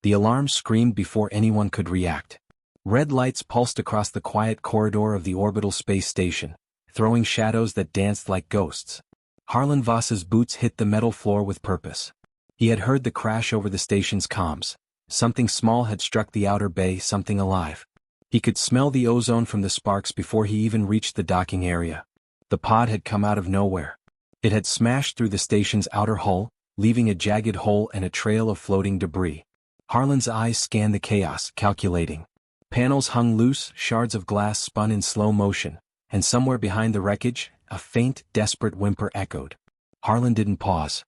The alarm screamed before anyone could react. Red lights pulsed across the quiet corridor of the orbital space station, throwing shadows that danced like ghosts. Harlan Voss's boots hit the metal floor with purpose. He had heard the crash over the station's comms. Something small had struck the outer bay, something alive. He could smell the ozone from the sparks before he even reached the docking area. The pod had come out of nowhere. It had smashed through the station's outer hull, leaving a jagged hole and a trail of floating debris. Harlan's eyes scanned the chaos, calculating. Panels hung loose, shards of glass spun in slow motion, and somewhere behind the wreckage, a faint, desperate whimper echoed. Harlan didn't pause.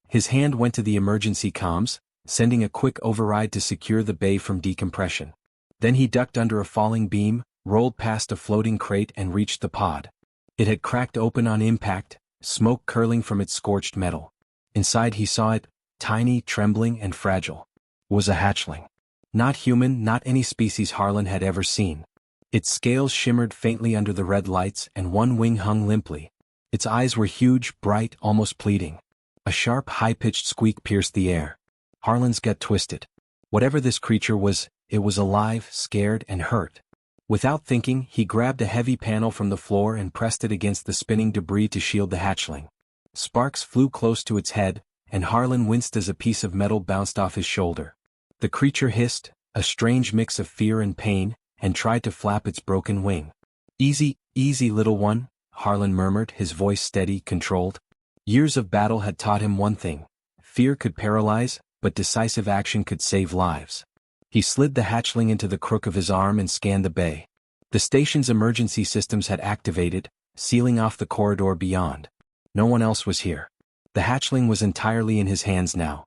His hand went to the emergency comms, sending a quick override to secure the bay from decompression. Then he ducked under a falling beam, rolled past a floating crate and reached the pod. It had cracked open on impact, smoke curling from its scorched metal. Inside he saw it, tiny, trembling, and fragile. It was a hatchling. Not human, not any species Harlan had ever seen. Its scales shimmered faintly under the red lights and one wing hung limply. Its eyes were huge, bright, almost pleading. A sharp, high-pitched squeak pierced the air. Harlan's gut twisted. Whatever this creature was, it was alive, scared, and hurt. Without thinking, he grabbed a heavy panel from the floor and pressed it against the spinning debris to shield the hatchling. Sparks flew close to its head, and Harlan winced as a piece of metal bounced off his shoulder. The creature hissed, a strange mix of fear and pain, and tried to flap its broken wing. "Easy, easy, little one," Harlan murmured, his voice steady, controlled. Years of battle had taught him one thing. Fear could paralyze, but decisive action could save lives. He slid the hatchling into the crook of his arm and scanned the bay. The station's emergency systems had activated, sealing off the corridor beyond. No one else was here. The hatchling was entirely in his hands now.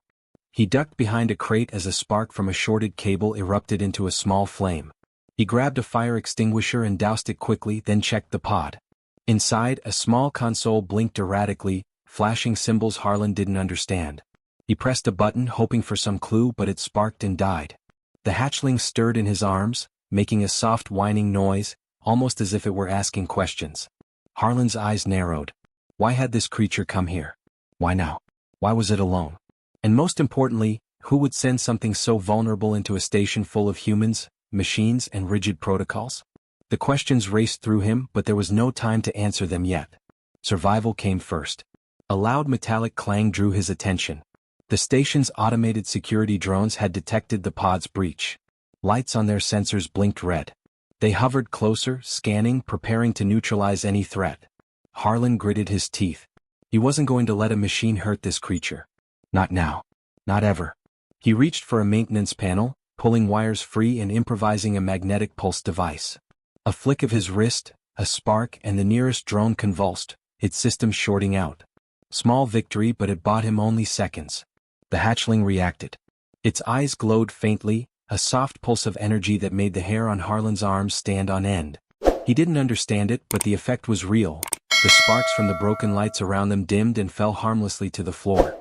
He ducked behind a crate as a spark from a shorted cable erupted into a small flame. He grabbed a fire extinguisher and doused it quickly, then checked the pod. Inside, a small console blinked erratically, flashing symbols Harlan didn't understand. He pressed a button, hoping for some clue, but it sparked and died. The hatchling stirred in his arms, making a soft whining noise, almost as if it were asking questions. Harlan's eyes narrowed. Why had this creature come here? Why now? Why was it alone? And most importantly, who would send something so vulnerable into a station full of humans, machines, and rigid protocols? The questions raced through him, but there was no time to answer them yet. Survival came first. A loud metallic clang drew his attention. The station's automated security drones had detected the pod's breach. Lights on their sensors blinked red. They hovered closer, scanning, preparing to neutralize any threat. Harlan gritted his teeth. He wasn't going to let a machine hurt this creature. Not now. Not ever. He reached for a maintenance panel, pulling wires free and improvising a magnetic pulse device. A flick of his wrist, a spark, and the nearest drone convulsed, its system shorting out. Small victory, but it bought him only seconds. The hatchling reacted. Its eyes glowed faintly, a soft pulse of energy that made the hair on Harlan's arms stand on end. He didn't understand it, but the effect was real. The sparks from the broken lights around them dimmed and fell harmlessly to the floor.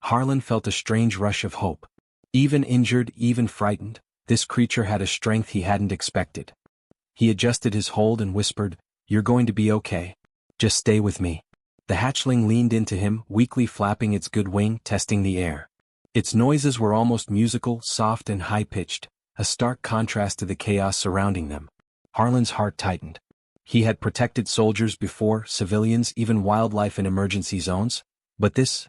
Harlan felt a strange rush of hope. Even injured, even frightened, this creature had a strength he hadn't expected. He adjusted his hold and whispered, "You're going to be okay. Just stay with me." The hatchling leaned into him, weakly flapping its good wing, testing the air. Its noises were almost musical, soft and high-pitched, a stark contrast to the chaos surrounding them. Harlan's heart tightened. He had protected soldiers before, civilians, even wildlife in emergency zones, but this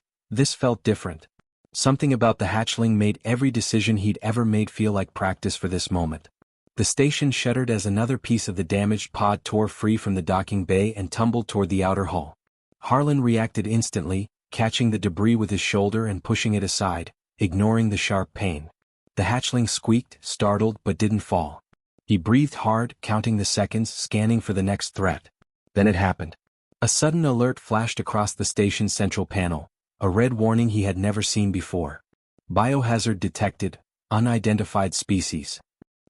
felt different. Something about the hatchling made every decision he'd ever made feel like practice for this moment. The station shuddered as another piece of the damaged pod tore free from the docking bay and tumbled toward the outer hull. Harlan reacted instantly, catching the debris with his shoulder and pushing it aside, ignoring the sharp pain. The hatchling squeaked, startled, but didn't fall. He breathed hard, counting the seconds, scanning for the next threat. Then it happened. A sudden alert flashed across the station's central panel, a red warning he had never seen before. Biohazard detected, unidentified species.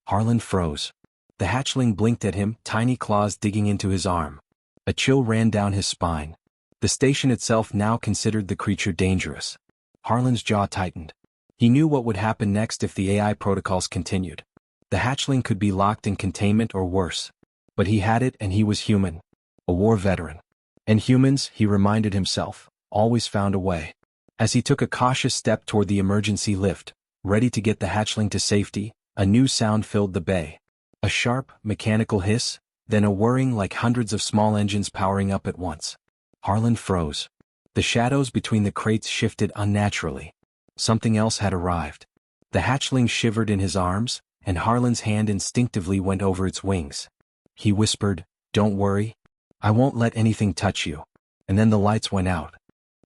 Harlan froze. The hatchling blinked at him, tiny claws digging into his arm. A chill ran down his spine. The station itself now considered the creature dangerous. Harlan's jaw tightened. He knew what would happen next if the AI protocols continued. The hatchling could be locked in containment or worse. But he had it and he was human. A war veteran. And humans, he reminded himself, always found a way. As he took a cautious step toward the emergency lift, ready to get the hatchling to safety, a new sound filled the bay. A sharp, mechanical hiss, then a whirring like hundreds of small engines powering up at once. Harlan froze. The shadows between the crates shifted unnaturally. Something else had arrived. The hatchling shivered in his arms, and Harlan's hand instinctively went over its wings. He whispered, "Don't worry. I won't let anything touch you." And then the lights went out.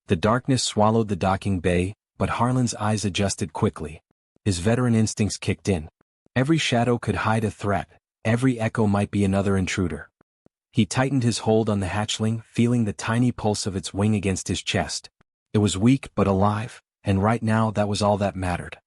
The darkness swallowed the docking bay, but Harlan's eyes adjusted quickly. His veteran instincts kicked in. Every shadow could hide a threat, every echo might be another intruder. He tightened his hold on the hatchling, feeling the tiny pulse of its wing against his chest. It was weak but alive, and right now that was all that mattered.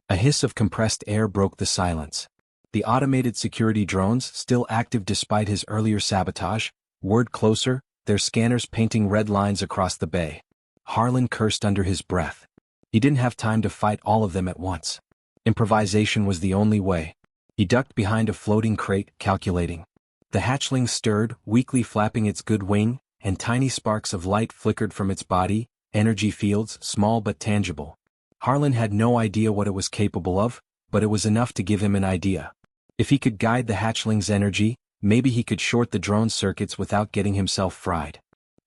A hiss of compressed air broke the silence. The automated security drones, still active despite his earlier sabotage, whirred closer, their scanners painting red lines across the bay. Harlan cursed under his breath. He didn't have time to fight all of them at once. Improvisation was the only way. He ducked behind a floating crate, calculating. The hatchling stirred, weakly flapping its good wing, and tiny sparks of light flickered from its body, energy fields, small but tangible. Harlan had no idea what it was capable of, but it was enough to give him an idea. If he could guide the hatchling's energy, maybe he could short the drone's circuits without getting himself fried.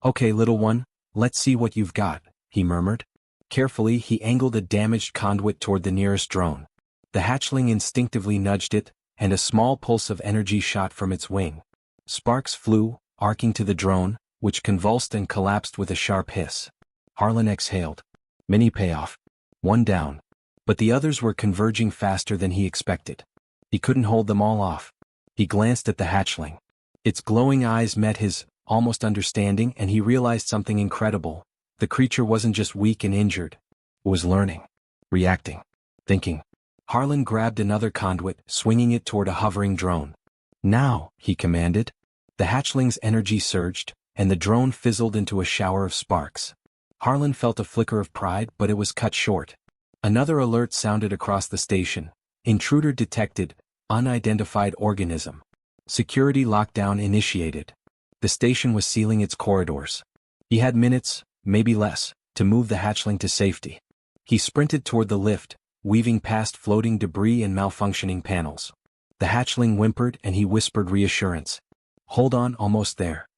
"Okay, little one, let's see what you've got," he murmured. Carefully, he angled a damaged conduit toward the nearest drone. The hatchling instinctively nudged it, and a small pulse of energy shot from its wing. Sparks flew, arcing to the drone, which convulsed and collapsed with a sharp hiss. Harlan exhaled. Mini payoff. One down. But the others were converging faster than he expected. He couldn't hold them all off. He glanced at the hatchling. Its glowing eyes met his, almost understanding, and he realized something incredible. The creature wasn't just weak and injured. It was learning, reacting, thinking. Harlan grabbed another conduit, swinging it toward a hovering drone. "Now," he commanded. The hatchling's energy surged, and the drone fizzled into a shower of sparks. Harlan felt a flicker of pride, but it was cut short. Another alert sounded across the station. Intruder detected, unidentified organism. Security lockdown initiated. The station was sealing its corridors. He had minutes, maybe less, to move the hatchling to safety. He sprinted toward the lift, weaving past floating debris and malfunctioning panels. The hatchling whimpered and he whispered reassurance. "Hold on, almost there."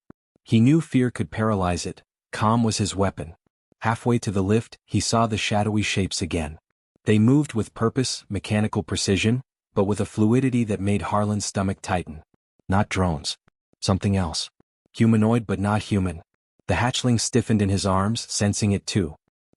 He knew fear could paralyze it. Calm was his weapon. Halfway to the lift, he saw the shadowy shapes again. They moved with purpose, mechanical precision, but with a fluidity that made Harlan's stomach tighten. Not drones. Something else. Humanoid but not human. The hatchling stiffened in his arms, sensing it too.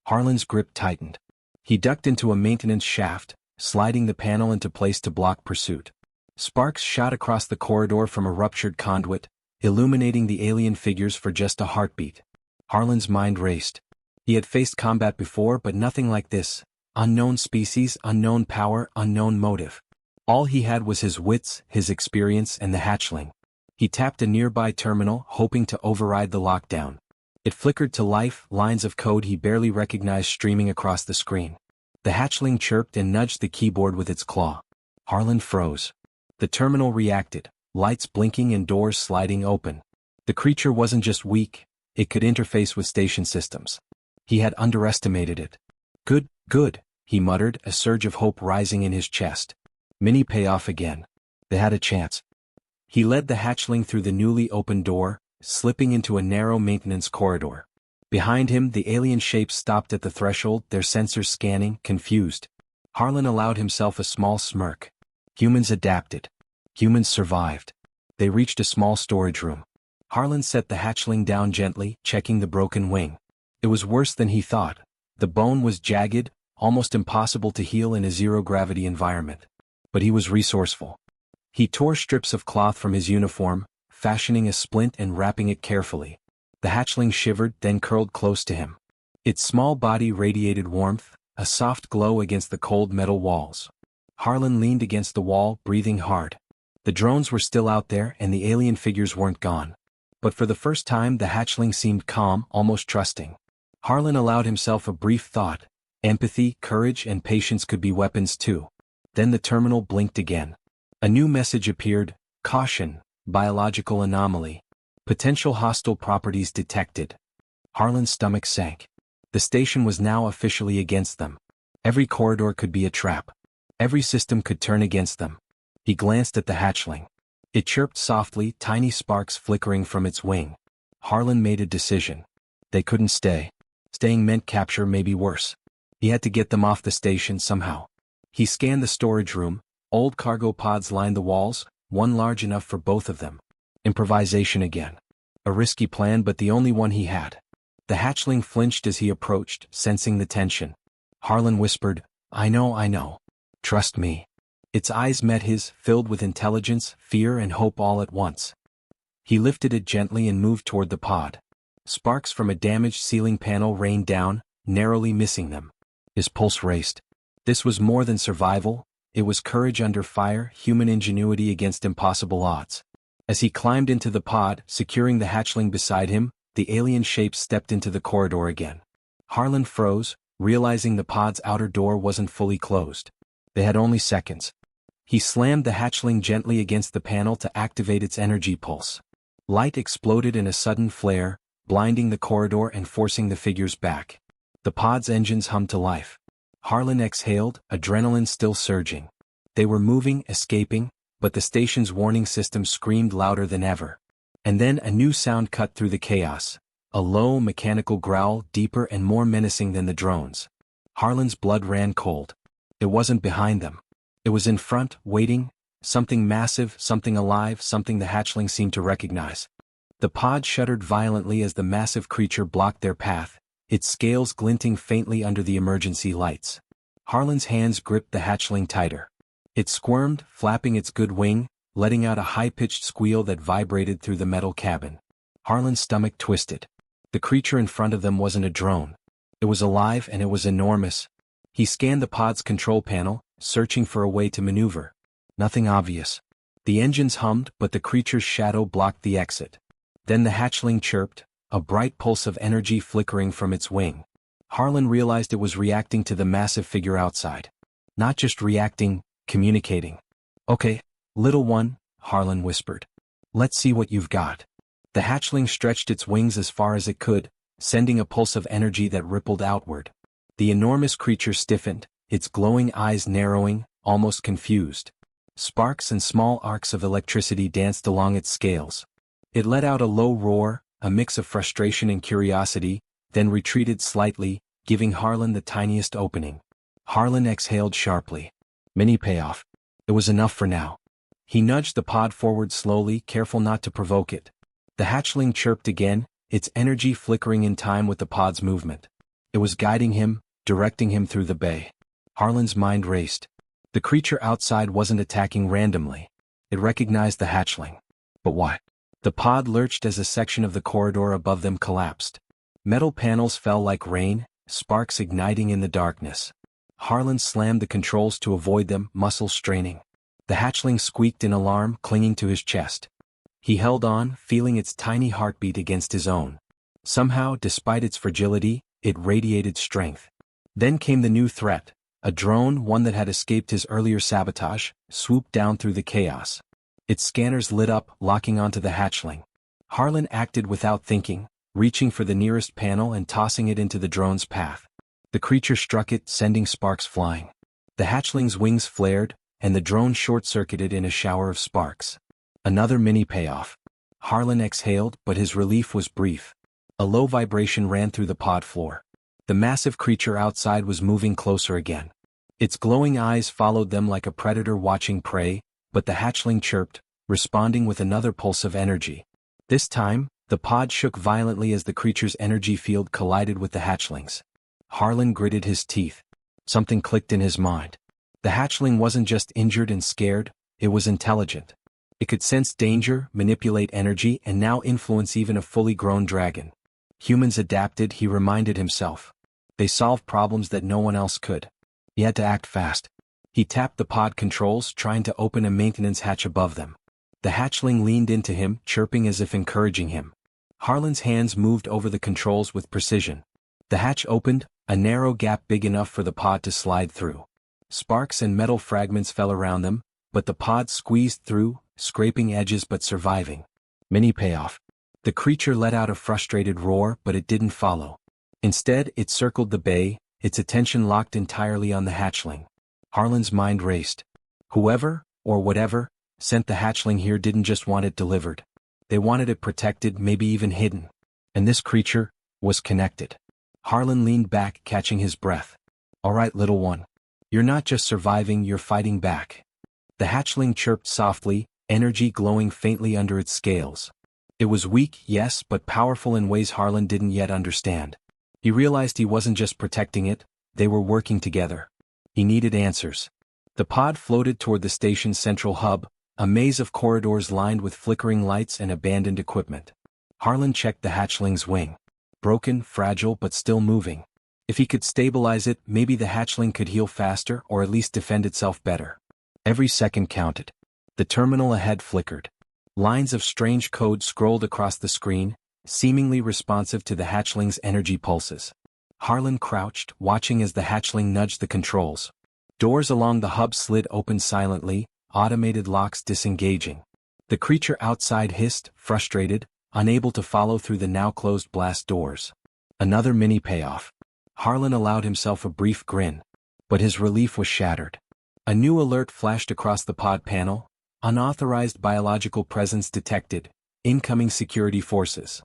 Harlan's grip tightened. He ducked into a maintenance shaft, sliding the panel into place to block pursuit. Sparks shot across the corridor from a ruptured conduit, illuminating the alien figures for just a heartbeat. Harlan's mind raced. He had faced combat before, but nothing like this. Unknown species, unknown power, unknown motive. All he had was his wits, his experience, and the hatchling. He tapped a nearby terminal, hoping to override the lockdown. It flickered to life, lines of code he barely recognized streaming across the screen. The hatchling chirped and nudged the keyboard with its claw. Harlan froze. The terminal reacted, lights blinking and doors sliding open. The creature wasn't just weak, it could interface with station systems. He had underestimated it. Good, he muttered, a surge of hope rising in his chest. Mini payoff again. They had a chance. He led the hatchling through the newly opened door, slipping into a narrow maintenance corridor. Behind him, the alien shapes stopped at the threshold, their sensors scanning, confused. Harlan allowed himself a small smirk. Humans adapted. Humans survived. They reached a small storage room. Harlan set the hatchling down gently, checking the broken wing. It was worse than he thought. The bone was jagged, almost impossible to heal in a zero-gravity environment. But he was resourceful. He tore strips of cloth from his uniform, fashioning a splint and wrapping it carefully. The hatchling shivered, then curled close to him. Its small body radiated warmth, a soft glow against the cold metal walls. Harlan leaned against the wall, breathing hard. The drones were still out there and the alien figures weren't gone. But for the first time the hatchling seemed calm, almost trusting. Harlan allowed himself a brief thought. Empathy, courage, and patience could be weapons too. Then the terminal blinked again. A new message appeared. Caution, biological anomaly. Potential hostile properties detected. Harlan's stomach sank. The station was now officially against them. Every corridor could be a trap. Every system could turn against them. He glanced at the hatchling. It chirped softly, tiny sparks flickering from its wing. Harlan made a decision. They couldn't stay. Staying meant capture, maybe worse. He had to get them off the station somehow. He scanned the storage room. Old cargo pods lined the walls, one large enough for both of them. Improvisation again. A risky plan, but the only one he had. The hatchling flinched as he approached, sensing the tension. Harlan whispered, I know. Trust me. Its eyes met his, filled with intelligence, fear, and hope all at once. He lifted it gently and moved toward the pod. Sparks from a damaged ceiling panel rained down, narrowly missing them. His pulse raced. This was more than survival. It was courage under fire, human ingenuity against impossible odds. As he climbed into the pod, securing the hatchling beside him, the alien shape stepped into the corridor again. Harlan froze, realizing the pod's outer door wasn't fully closed. They had only seconds. He slammed the hatchling gently against the panel to activate its energy pulse. Light exploded in a sudden flare, blinding the corridor and forcing the figures back. The pod's engines hummed to life. Harlan exhaled, adrenaline still surging. They were moving, escaping, but the station's warning system screamed louder than ever. And then a new sound cut through the chaos. A low, mechanical growl, deeper and more menacing than the drones. Harlan's blood ran cold. It wasn't behind them. It was in front, waiting, something massive, something alive, something the hatchling seemed to recognize. The pod shuddered violently as the massive creature blocked their path, its scales glinting faintly under the emergency lights. Harlan's hands gripped the hatchling tighter. It squirmed, flapping its good wing, letting out a high-pitched squeal that vibrated through the metal cabin. Harlan's stomach twisted. The creature in front of them wasn't a drone. It was alive and it was enormous. He scanned the pod's control panel, searching for a way to maneuver. Nothing obvious. The engines hummed, but the creature's shadow blocked the exit. Then the hatchling chirped, a bright pulse of energy flickering from its wing. Harlan realized it was reacting to the massive figure outside. Not just reacting, communicating. Okay, little one, Harlan whispered. Let's see what you've got. The hatchling stretched its wings as far as it could, sending a pulse of energy that rippled outward. The enormous creature stiffened, its glowing eyes narrowing, almost confused. Sparks and small arcs of electricity danced along its scales. It let out a low roar, a mix of frustration and curiosity, then retreated slightly, giving Harlan the tiniest opening. Harlan exhaled sharply. Mini payoff. It was enough for now. He nudged the pod forward slowly, careful not to provoke it. The hatchling chirped again, its energy flickering in time with the pod's movement. It was guiding him, directing him through the bay. Harlan's mind raced. The creature outside wasn't attacking randomly. It recognized the hatchling. But why? The pod lurched as a section of the corridor above them collapsed. Metal panels fell like rain, sparks igniting in the darkness. Harlan slammed the controls to avoid them, muscles straining. The hatchling squeaked in alarm, clinging to his chest. He held on, feeling its tiny heartbeat against his own. Somehow, despite its fragility, it radiated strength. Then came the new threat. A drone, one that had escaped his earlier sabotage, swooped down through the chaos. Its scanners lit up, locking onto the hatchling. Harlan acted without thinking, reaching for the nearest panel and tossing it into the drone's path. The creature struck it, sending sparks flying. The hatchling's wings flared, and the drone short-circuited in a shower of sparks. Another mini payoff. Harlan exhaled, but his relief was brief. A low vibration ran through the pod floor. The massive creature outside was moving closer again. Its glowing eyes followed them like a predator watching prey, but the hatchling chirped, responding with another pulse of energy. This time, the pod shook violently as the creature's energy field collided with the hatchling's. Harlan gritted his teeth. Something clicked in his mind. The hatchling wasn't just injured and scared, it was intelligent. It could sense danger, manipulate energy, and now influence even a fully grown dragon. Humans adapted, he reminded himself. They solved problems that no one else could. He had to act fast. He tapped the pod controls, trying to open a maintenance hatch above them. The hatchling leaned into him, chirping as if encouraging him. Harlan's hands moved over the controls with precision. The hatch opened, a narrow gap big enough for the pod to slide through. Sparks and metal fragments fell around them, but the pod squeezed through, scraping edges but surviving. Mini payoff. The creature let out a frustrated roar, but it didn't follow. Instead, it circled the bay, its attention locked entirely on the hatchling. Harlan's mind raced. Whoever, or whatever, sent the hatchling here didn't just want it delivered. They wanted it protected, maybe even hidden. And this creature was connected. Harlan leaned back, catching his breath. "All right, little one. You're not just surviving, you're fighting back." The hatchling chirped softly, energy glowing faintly under its scales. It was weak, yes, but powerful in ways Harlan didn't yet understand. He realized he wasn't just protecting it, they were working together. He needed answers. The pod floated toward the station's central hub, a maze of corridors lined with flickering lights and abandoned equipment. Harlan checked the hatchling's wing. Broken, fragile, but still moving. If he could stabilize it, maybe the hatchling could heal faster or at least defend itself better. Every second counted. The terminal ahead flickered. Lines of strange code scrolled across the screen, seemingly responsive to the hatchling's energy pulses. Harlan crouched, watching as the hatchling nudged the controls. Doors along the hub slid open silently, automated locks disengaging. The creature outside hissed, frustrated, unable to follow through the now-closed blast doors. Another mini payoff. Harlan allowed himself a brief grin. But his relief was shattered. A new alert flashed across the pod panel. Unauthorized biological presence detected. Incoming security forces.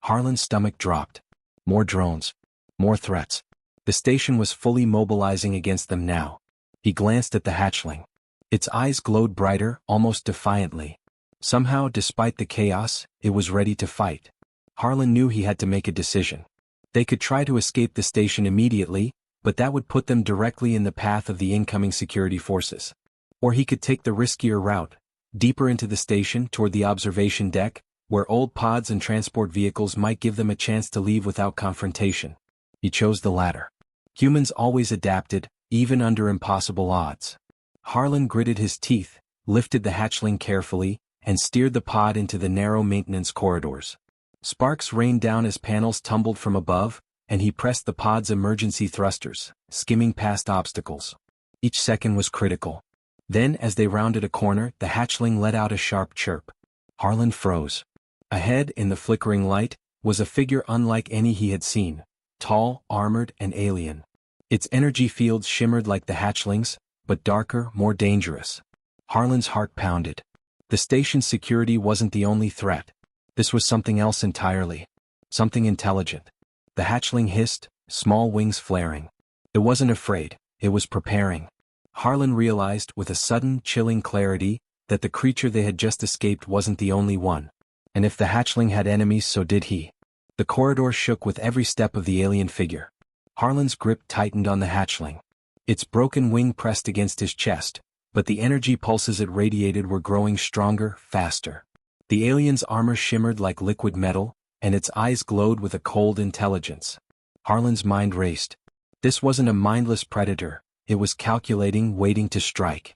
Harlan's stomach dropped. More drones. More threats. The station was fully mobilizing against them now. He glanced at the hatchling. Its eyes glowed brighter, almost defiantly. Somehow, despite the chaos, it was ready to fight. Harlan knew he had to make a decision. They could try to escape the station immediately, but that would put them directly in the path of the incoming security forces. Or he could take the riskier route, deeper into the station toward the observation deck, where old pods and transport vehicles might give them a chance to leave without confrontation. He chose the latter. Humans always adapted, even under impossible odds. Harlan gritted his teeth, lifted the hatchling carefully, and steered the pod into the narrow maintenance corridors. Sparks rained down as panels tumbled from above, and he pressed the pod's emergency thrusters, skimming past obstacles. Each second was critical. Then, as they rounded a corner, the hatchling let out a sharp chirp. Harlan froze. Ahead, in the flickering light, was a figure unlike any he had seen, tall, armored, and alien. Its energy fields shimmered like the hatchling's, but darker, more dangerous. Harlan's heart pounded. The station's security wasn't the only threat. This was something else entirely. Something intelligent. The hatchling hissed, small wings flaring. It wasn't afraid, it was preparing. Harlan realized with a sudden, chilling clarity that the creature they had just escaped wasn't the only one. And if the hatchling had enemies, so did he. The corridor shook with every step of the alien figure. Harlan's grip tightened on the hatchling. Its broken wing pressed against his chest, but the energy pulses it radiated were growing stronger, faster. The alien's armor shimmered like liquid metal, and its eyes glowed with a cold intelligence. Harlan's mind raced. This wasn't a mindless predator, it was calculating, waiting to strike.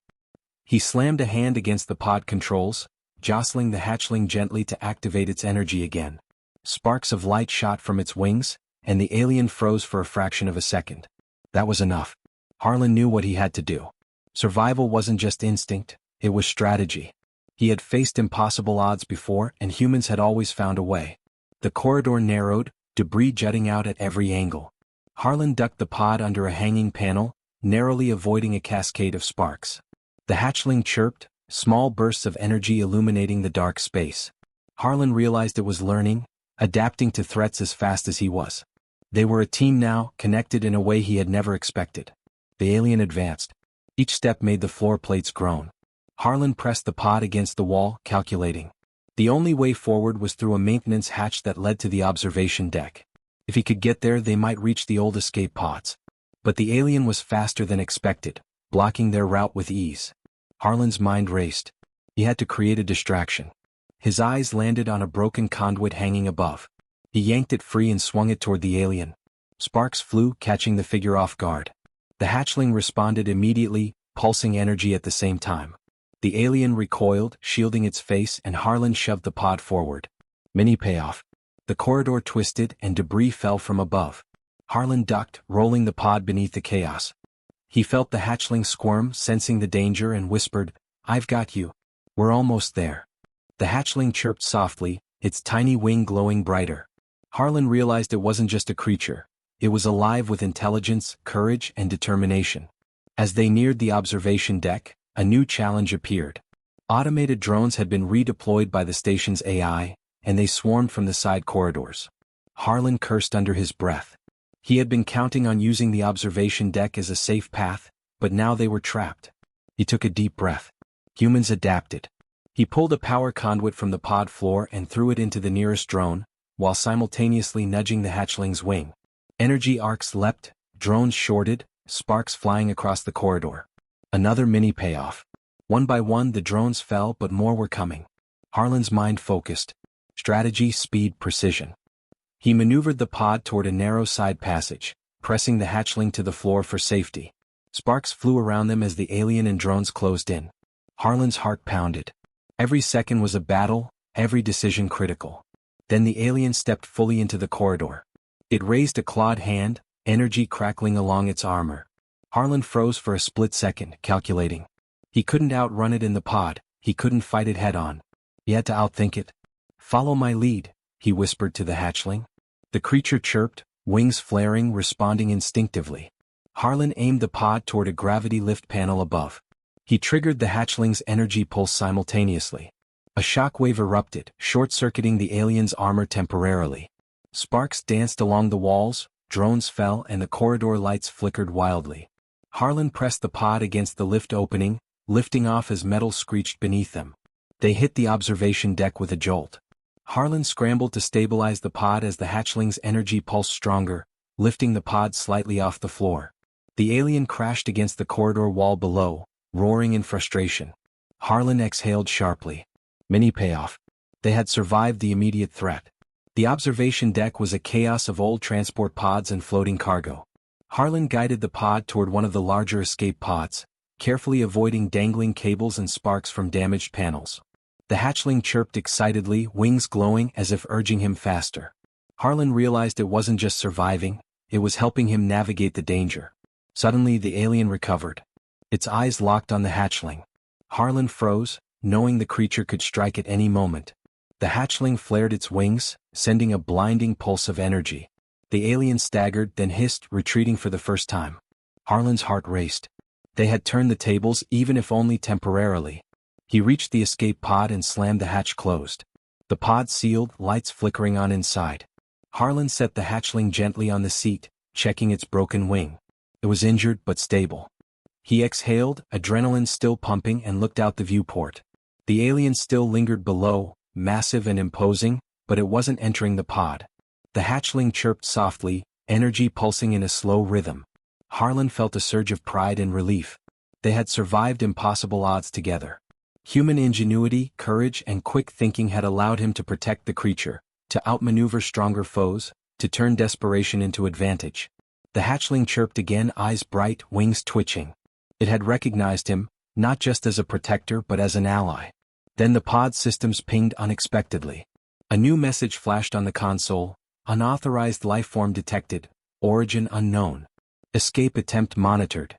He slammed a hand against the pod controls, jostling the hatchling gently to activate its energy again. Sparks of light shot from its wings, and the alien froze for a fraction of a second. That was enough. Harlan knew what he had to do. Survival wasn't just instinct, it was strategy. He had faced impossible odds before, and humans had always found a way. The corridor narrowed, debris jutting out at every angle. Harlan ducked the pod under a hanging panel, narrowly avoiding a cascade of sparks. The hatchling chirped, small bursts of energy illuminating the dark space. Harlan realized it was learning, adapting to threats as fast as he was. They were a team now, connected in a way he had never expected. The alien advanced. Each step made the floor plates groan. Harlan pressed the pod against the wall, calculating. The only way forward was through a maintenance hatch that led to the observation deck. If he could get there, they might reach the old escape pods. But the alien was faster than expected, blocking their route with ease. Harlan's mind raced. He had to create a distraction. His eyes landed on a broken conduit hanging above. He yanked it free and swung it toward the alien. Sparks flew, catching the figure off guard. The hatchling responded immediately, pulsing energy at the same time. The alien recoiled, shielding its face, and Harlan shoved the pod forward. Mini payoff. The corridor twisted, and debris fell from above. Harlan ducked, rolling the pod beneath the chaos. He felt the hatchling squirm, sensing the danger, and whispered, "I've got you. We're almost there." The hatchling chirped softly, its tiny wing glowing brighter. Harlan realized it wasn't just a creature. It was alive with intelligence, courage, and determination. As they neared the observation deck, a new challenge appeared. Automated drones had been redeployed by the station's AI, and they swarmed from the side corridors. Harlan cursed under his breath. He had been counting on using the observation deck as a safe path, but now they were trapped. He took a deep breath. Humans adapted. He pulled a power conduit from the pod floor and threw it into the nearest drone, while simultaneously nudging the hatchling's wing. Energy arcs leapt, drones shorted, sparks flying across the corridor. Another mini payoff. One by one the drones fell, but more were coming. Harlan's mind focused. Strategy, speed, precision. He maneuvered the pod toward a narrow side passage, pressing the hatchling to the floor for safety. Sparks flew around them as the alien and drones closed in. Harlan's heart pounded. Every second was a battle, every decision critical. Then the alien stepped fully into the corridor. It raised a clawed hand, energy crackling along its armor. Harlan froze for a split second, calculating. He couldn't outrun it in the pod, he couldn't fight it head-on. He had to outthink it. "Follow my lead," he whispered to the hatchling. The creature chirped, wings flaring, responding instinctively. Harlan aimed the pod toward a gravity lift panel above. He triggered the hatchling's energy pulse simultaneously. A shockwave erupted, short-circuiting the alien's armor temporarily. Sparks danced along the walls, drones fell, and the corridor lights flickered wildly. Harlan pressed the pod against the lift opening, lifting off as metal screeched beneath them. They hit the observation deck with a jolt. Harlan scrambled to stabilize the pod as the hatchling's energy pulsed stronger, lifting the pod slightly off the floor. The alien crashed against the corridor wall below, roaring in frustration. Harlan exhaled sharply. Mini payoff. They had survived the immediate threat. The observation deck was a chaos of old transport pods and floating cargo. Harlan guided the pod toward one of the larger escape pods, carefully avoiding dangling cables and sparks from damaged panels. The hatchling chirped excitedly, wings glowing as if urging him faster. Harlan realized it wasn't just surviving, it was helping him navigate the danger. Suddenly the alien recovered. Its eyes locked on the hatchling. Harlan froze, knowing the creature could strike at any moment. The hatchling flared its wings, sending a blinding pulse of energy. The alien staggered, then hissed, retreating for the first time. Harlan's heart raced. They had turned the tables, even if only temporarily. He reached the escape pod and slammed the hatch closed. The pod sealed, lights flickering on inside. Harlan set the hatchling gently on the seat, checking its broken wing. It was injured but stable. He exhaled, adrenaline still pumping, and looked out the viewport. The alien still lingered below, massive and imposing, but it wasn't entering the pod. The hatchling chirped softly, energy pulsing in a slow rhythm. Harlan felt a surge of pride and relief. They had survived impossible odds together. Human ingenuity, courage, and quick thinking had allowed him to protect the creature, to outmaneuver stronger foes, to turn desperation into advantage. The hatchling chirped again, eyes bright, wings twitching. It had recognized him, not just as a protector but as an ally. Then the pod systems pinged unexpectedly. A new message flashed on the console: unauthorized lifeform detected, origin unknown. Escape attempt monitored.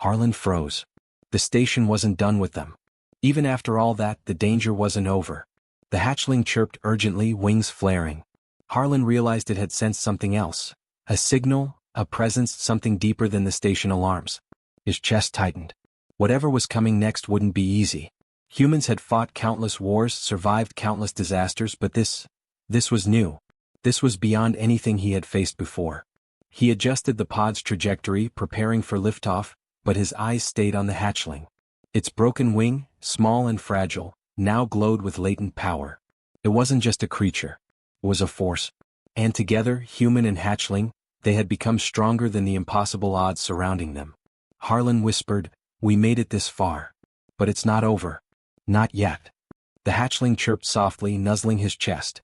Harlan froze. The station wasn't done with them. Even after all that, the danger wasn't over. The hatchling chirped urgently, wings flaring. Harlan realized it had sensed something else. A signal, a presence, something deeper than the station alarms. His chest tightened. Whatever was coming next wouldn't be easy. Humans had fought countless wars, survived countless disasters, but this was new. This was beyond anything he had faced before. He adjusted the pod's trajectory, preparing for liftoff, but his eyes stayed on the hatchling. Its broken wing, small and fragile, now glowed with latent power. It wasn't just a creature. It was a force. And together, human and hatchling, they had become stronger than the impossible odds surrounding them. Harlan whispered, "We made it this far. But it's not over. Not yet." The hatchling chirped softly, nuzzling his chest.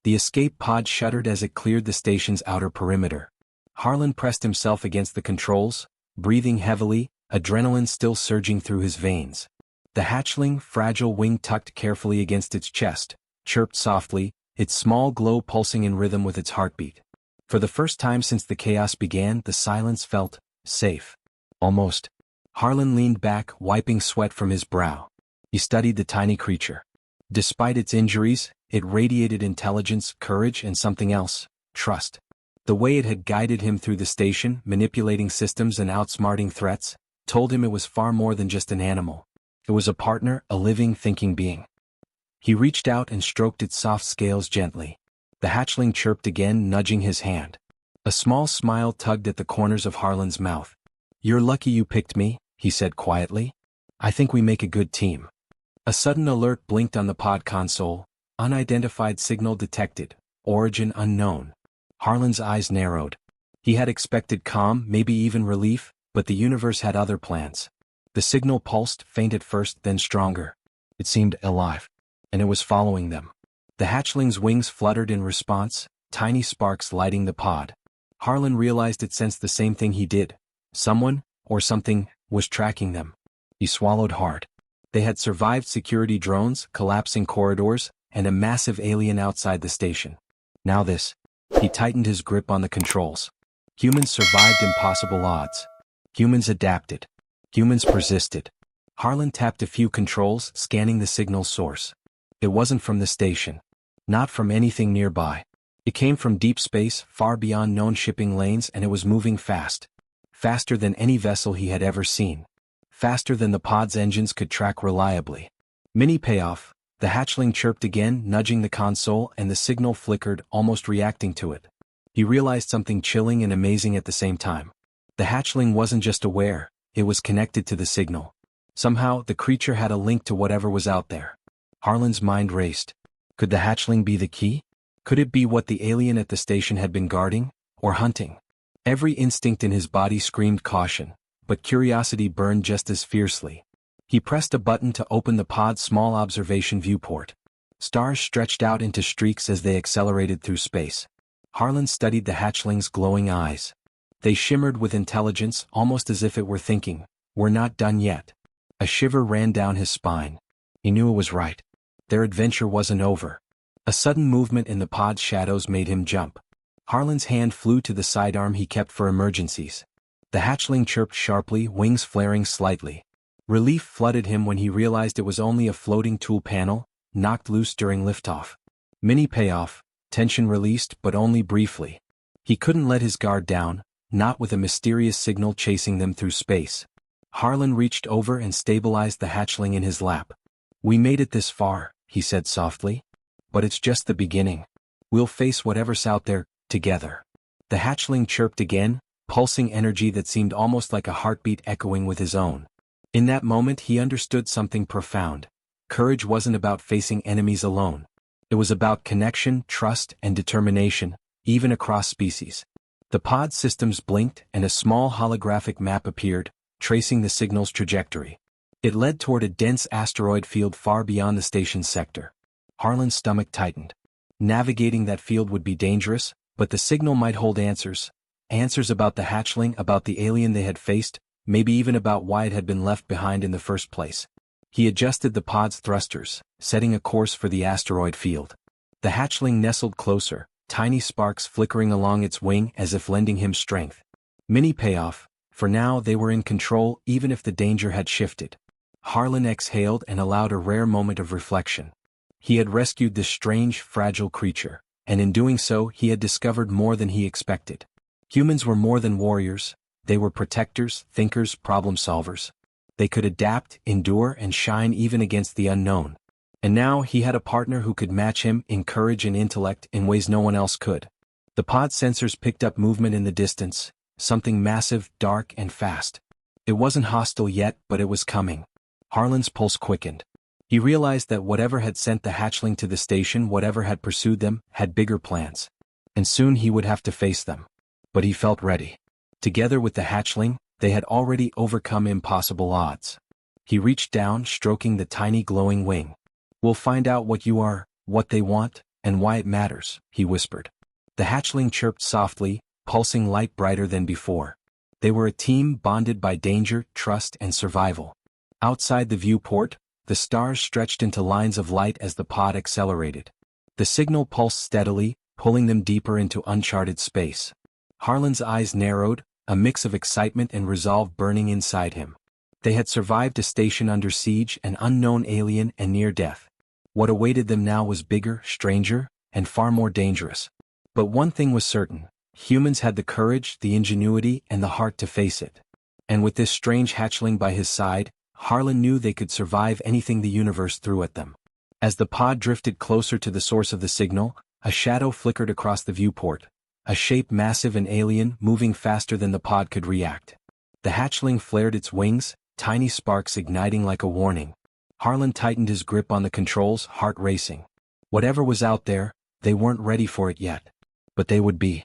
The escape pod shuddered as it cleared the station's outer perimeter. Harlan pressed himself against the controls, breathing heavily, adrenaline still surging through his veins. The hatchling, fragile wing tucked carefully against its chest, chirped softly, its small glow pulsing in rhythm with its heartbeat. For the first time since the chaos began, the silence felt safe. Almost. Harlan leaned back, wiping sweat from his brow. He studied the tiny creature. Despite its injuries, it radiated intelligence, courage, and something else: trust. The way it had guided him through the station, manipulating systems and outsmarting threats, told him it was far more than just an animal. It was a partner, a living, thinking being. He reached out and stroked its soft scales gently. The hatchling chirped again, nudging his hand. A small smile tugged at the corners of Harlan's mouth. "You're lucky you picked me," he said quietly. "I think we make a good team." A sudden alert blinked on the pod console. Unidentified signal detected. Origin unknown. Harlan's eyes narrowed. He had expected calm, maybe even relief, but the universe had other plans. The signal pulsed, faint at first, then stronger. It seemed alive. And it was following them. The hatchling's wings fluttered in response, tiny sparks lighting the pod. Harlan realized it sensed the same thing he did. Someone, or something, was tracking them. He swallowed hard. They had survived security drones, collapsing corridors, and a massive alien outside the station. Now this. He tightened his grip on the controls. Humans survived impossible odds. Humans adapted. Humans persisted. Harlan tapped a few controls, scanning the signal source. It wasn't from the station. Not from anything nearby. It came from deep space, far beyond known shipping lanes, and it was moving fast. Faster than any vessel he had ever seen. Faster than the pod's engines could track reliably. Mini payoff. The hatchling chirped again, nudging the console, and the signal flickered, almost reacting to it. He realized something chilling and amazing at the same time. The hatchling wasn't just aware, it was connected to the signal. Somehow, the creature had a link to whatever was out there. Harlan's mind raced. Could the hatchling be the key? Could it be what the alien at the station had been guarding, or hunting? Every instinct in his body screamed caution, but curiosity burned just as fiercely. He pressed a button to open the pod's small observation viewport. Stars stretched out into streaks as they accelerated through space. Harlan studied the hatchling's glowing eyes. They shimmered with intelligence, almost as if it were thinking, "We're not done yet." A shiver ran down his spine. He knew it was right. Their adventure wasn't over. A sudden movement in the pod's shadows made him jump. Harlan's hand flew to the sidearm he kept for emergencies. The hatchling chirped sharply, wings flaring slightly. Relief flooded him when he realized it was only a floating tool panel, knocked loose during liftoff. Mini payoff, tension released, but only briefly. He couldn't let his guard down, not with a mysterious signal chasing them through space. Harlan reached over and stabilized the hatchling in his lap. "We made it this far," he said softly. "But it's just the beginning. We'll face whatever's out there, together." The hatchling chirped again, pulsing energy that seemed almost like a heartbeat echoing with his own. In that moment he understood something profound. Courage wasn't about facing enemies alone. It was about connection, trust, and determination, even across species. The pod systems blinked and a small holographic map appeared, tracing the signal's trajectory. It led toward a dense asteroid field far beyond the station's sector. Harlan's stomach tightened. Navigating that field would be dangerous, but the signal might hold answers. Answers about the hatchling, about the alien they had faced, maybe even about why it had been left behind in the first place. He adjusted the pod's thrusters, setting a course for the asteroid field. The hatchling nestled closer, tiny sparks flickering along its wing as if lending him strength. Mini payoff. For now they were in control even if the danger had shifted. Harlan exhaled and allowed a rare moment of reflection. He had rescued this strange, fragile creature, and in doing so he had discovered more than he expected. Humans were more than warriors. They were protectors, thinkers, problem solvers. They could adapt, endure, and shine even against the unknown. And now he had a partner who could match him in courage and intellect in ways no one else could. The pod sensors picked up movement in the distance, something massive, dark, and fast. It wasn't hostile yet, but it was coming. Harlan's pulse quickened. He realized that whatever had sent the hatchling to the station, whatever had pursued them, had bigger plans. And soon he would have to face them. But he felt ready. Together with the hatchling, they had already overcome impossible odds. He reached down, stroking the tiny glowing wing. "We'll find out what you are, what they want, and why it matters," he whispered. The hatchling chirped softly, pulsing light brighter than before. They were a team bonded by danger, trust, and survival. Outside the viewport, the stars stretched into lines of light as the pod accelerated. The signal pulsed steadily, pulling them deeper into uncharted space. Harlan's eyes narrowed, a mix of excitement and resolve burning inside him. They had survived a station under siege, an unknown alien, and near death. What awaited them now was bigger, stranger, and far more dangerous. But one thing was certain, Humans had the courage, the ingenuity, and the heart to face it. And with this strange hatchling by his side, Harlan knew they could survive anything the universe threw at them. As the pod drifted closer to the source of the signal, a shadow flickered across the viewport, a shape massive and alien, moving faster than the pod could react. The hatchling flared its wings, tiny sparks igniting like a warning. Harlan tightened his grip on the controls, heart racing. Whatever was out there, they weren't ready for it yet. But they would be.